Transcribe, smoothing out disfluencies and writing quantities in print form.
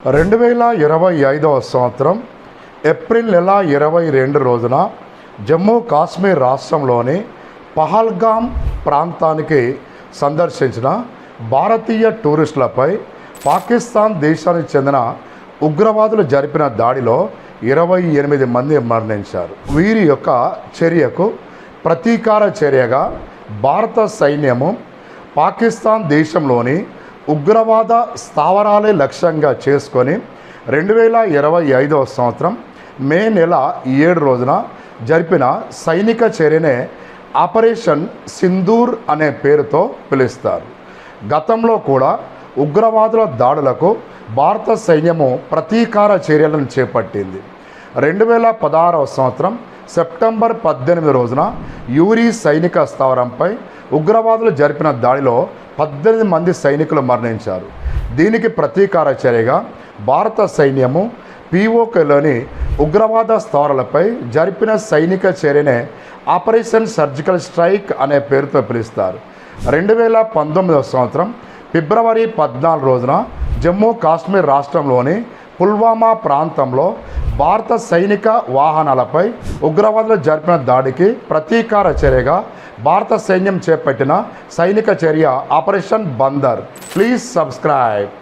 2025 సంవత్సరం ఏప్రిల్ నెల 22 రోజున జమ్మూ కాశ్మీర్ రాష్ట్రంలోని పహల్గామ్ ప్రాంతానికి సందర్శించిన భారతీయ టూరిస్టులపై పాకిస్తాన్ దేశానికి చెందిన ఉగ్రవాదులు జరిపిన దాడిలో 28 మంది మరణించారు. వీరి యొక్క చర్యకు ప్రతీకార చర్యగా భారత సైన్యము పాకిస్తాన్ దేశంలోని ఉగ్రవాద స్థావరాలే లక్ష్యంగా చేసుకొని 2025 సంవత్సరం మే నెల 7 రోజున జరిపిన సైనిక చర్యనే ఆపరేషన్ సింధూర్ అనే పేరుతో పిలుస్తారు. గతంలో కూడా ఉగ్రవాదుల దాడులకు భారత సైన్యము ప్రతీకార చర్యలను చేపట్టింది. 2016 సంవత్సరం సెప్టెంబర్ 18 రోజున యూరి సైనిక స్థావరంపై ఉగ్రవాదులు జరిపిన దాడిలో 18 మంది సైనికులు మరణించారు. దీనికి ప్రతీకార చర్యగా భారత సైన్యము పీఓకేలోని ఉగ్రవాద స్థావరాలపై జరిపిన సైనిక చర్యనే ఆపరేషన్ సర్జికల్ స్ట్రైక్ అనే పేరుతో పిలుస్తారు. 2019 సంవత్సరం ఫిబ్రవరి 14 రోజున జమ్మూ కాశ్మీర్ రాష్ట్రంలోని పుల్వామా ప్రాంతంలో భారత సైనిక వాహనాలపై ఉగ్రవాదులు జరిపిన దాడికి ప్రతీకార చర్యగా భారత సైన్యం చేపట్టిన సైనిక చర్య ఆపరేషన్ బందర్. Please subscribe.